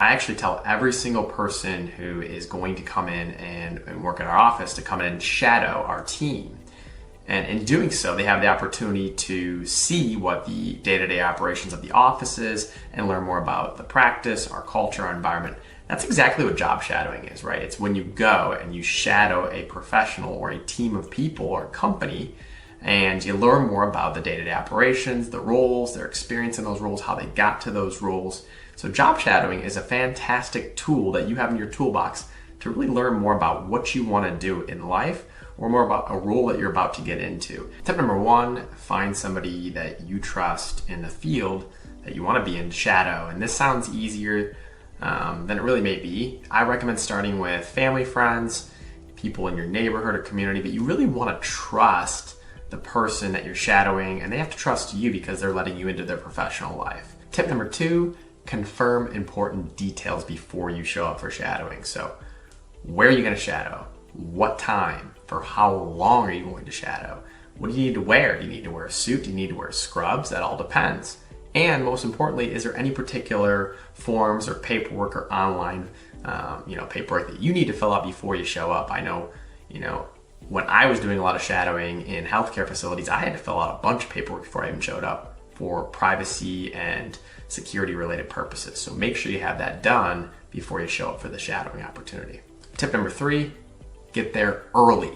I actually tell every single person who is going to come in and work at our office to come in and shadow our team. And in doing so, they have the opportunity to see what the day-to-day operations of the office is and learn more about the practice, our culture, our environment. That's exactly what job shadowing is, right? It's when you go and you shadow a professional or a team of people or a company, and you learn more about the day-to-day operations, the roles, their experience in those roles, how they got to those roles. So job shadowing is a fantastic tool that you have in your toolbox to really learn more about what you want to do in life or more about a role that you're about to get into. Tip number 1, find somebody that you trust in the field that you want to be in shadow. And this sounds easier than it really may be. I recommend starting with family, friends, people in your neighborhood or community, but you really want to trust the person that you're shadowing, and they have to trust you because they're letting you into their professional life. Tip number 2, confirm important details before you show up for shadowing. So where are you going to shadow? What time? For how long are you going to shadow? What do you need to wear? Do you need to wear a suit? Do you need to wear scrubs? That all depends. And most importantly, is there any particular forms or paperwork or online paperwork that you need to fill out before you show up? I know, when I was doing a lot of shadowing in healthcare facilities, I had to fill out a bunch of paperwork before I even showed up for privacy and security related purposes. So make sure you have that done before you show up for the shadowing opportunity. Tip number 3, get there early.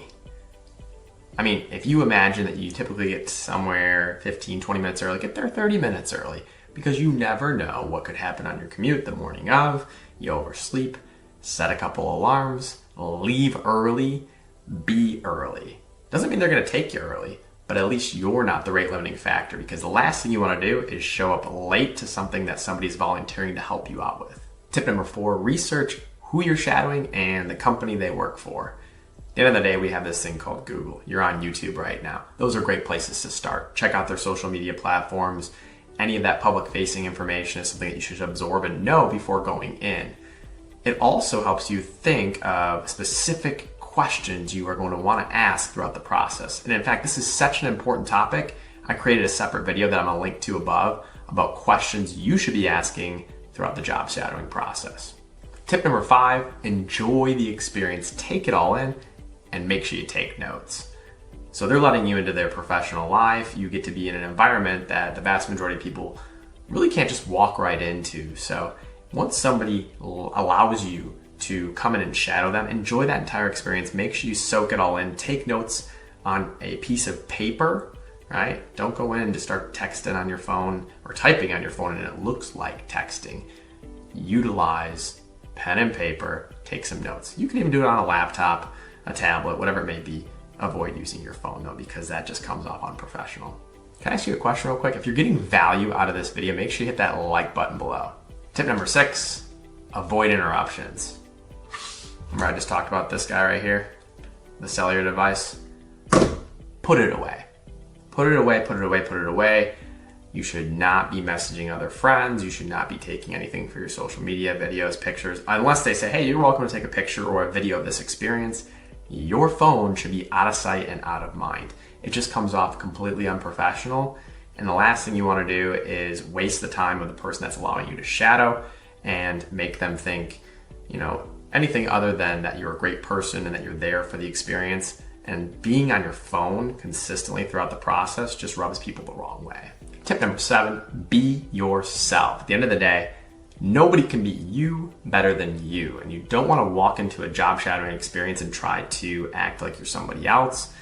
I mean, if you imagine that you typically get somewhere 15, 20 minutes early, get there 30 minutes early, because you never know what could happen on your commute the morning of. You oversleep, set a couple alarms, leave early, be early. Doesn't mean they're going to take you early, but at least you're not the rate limiting factor, because the last thing you want to do is show up late to something that somebody's volunteering to help you out with. Tip number 4, research who you're shadowing and the company they work for. At the end of the day, we have this thing called Google. You're on YouTube right now. Those are great places to start. Check out their social media platforms. Any of that public facing information is something that you should absorb and know before going in. It also helps you think of specific questions you are going to want to ask throughout the process. And in fact, this is such an important topic. I created a separate video that I'm going to link to above about questions you should be asking throughout the job shadowing process. Tip number 5, enjoy the experience. Take it all in and make sure you take notes. So they're letting you into their professional life. You get to be in an environment that the vast majority of people really can't just walk right into. So once somebody allows you to come in and shadow them, enjoy that entire experience. Make sure you soak it all in. Take notes on a piece of paper, right? Don't go in and just start texting on your phone or typing on your phone and it looks like texting. Utilize pen and paper, take some notes. You can even do it on a laptop, a tablet, whatever it may be. Avoid using your phone though, because that just comes off unprofessional. Can I ask you a question real quick? If you're getting value out of this video, make sure you hit that like button below. Tip number 6, avoid interruptions. Remember I just talked about this guy right here, the cellular device? Put it away. Put it away, put it away, put it away. You should not be messaging other friends. You should not be taking anything for your social media, videos, pictures, unless they say, hey, you're welcome to take a picture or a video of this experience. Your phone should be out of sight and out of mind. It just comes off completely unprofessional. And the last thing you want to do is waste the time of the person that's allowing you to shadow and make them think, anything other than that you're a great person and that you're there for the experience. And being on your phone consistently throughout the process just rubs people the wrong way. Tip number 7, be yourself. At the end of the day, nobody can be you better than you. And you don't want to walk into a job shadowing experience and try to act like you're somebody else.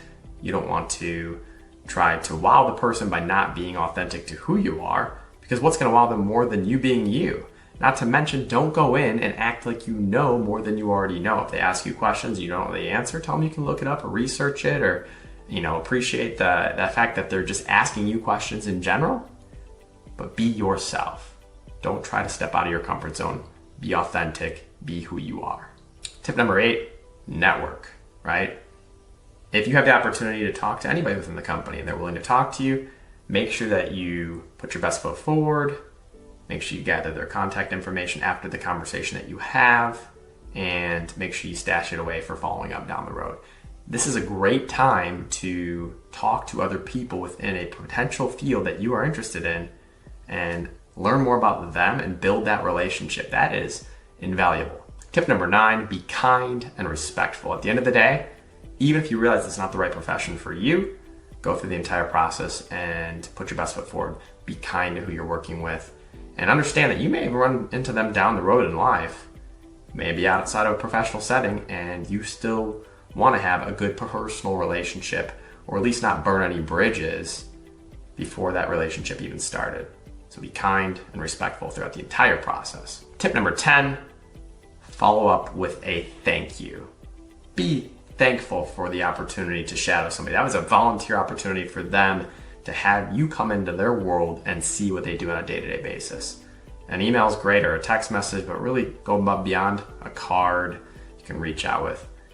You don't want to try to wow the person by not being authentic to who you are, because what's going to wow them more than you being you? Not to mention, don't go in and act like you know more than you already know. If they ask you questions you don't know the answer, tell them you can look it up or research it, or appreciate the fact that they're just asking you questions in general. But be yourself. Don't try to step out of your comfort zone. Be authentic. Be who you are. Tip number 8, network, right? If you have the opportunity to talk to anybody within the company and they're willing to talk to you, make sure that you put your best foot forward. Make sure you gather their contact information after the conversation that you have, and make sure you stash it away for following up down the road. This is a great time to talk to other people within a potential field that you are interested in and learn more about them and build that relationship. That is invaluable. Tip number 9, be kind and respectful. At the end of the day, even if you realize it's not the right profession for you, go through the entire process and put your best foot forward. Be kind to who you're working with, and understand that you may run into them down the road in life, maybe outside of a professional setting, and you still want to have a good personal relationship, or at least not burn any bridges before that relationship even started. So be kind and respectful throughout the entire process. Tip number 10, follow up with a thank you. Be thankful for the opportunity to shadow somebody. That was a volunteer opportunity for them to have you come into their world and see what they do on a day-to-day basis. An email is great, or a text message, but really go above and beyond. A card you can reach out with.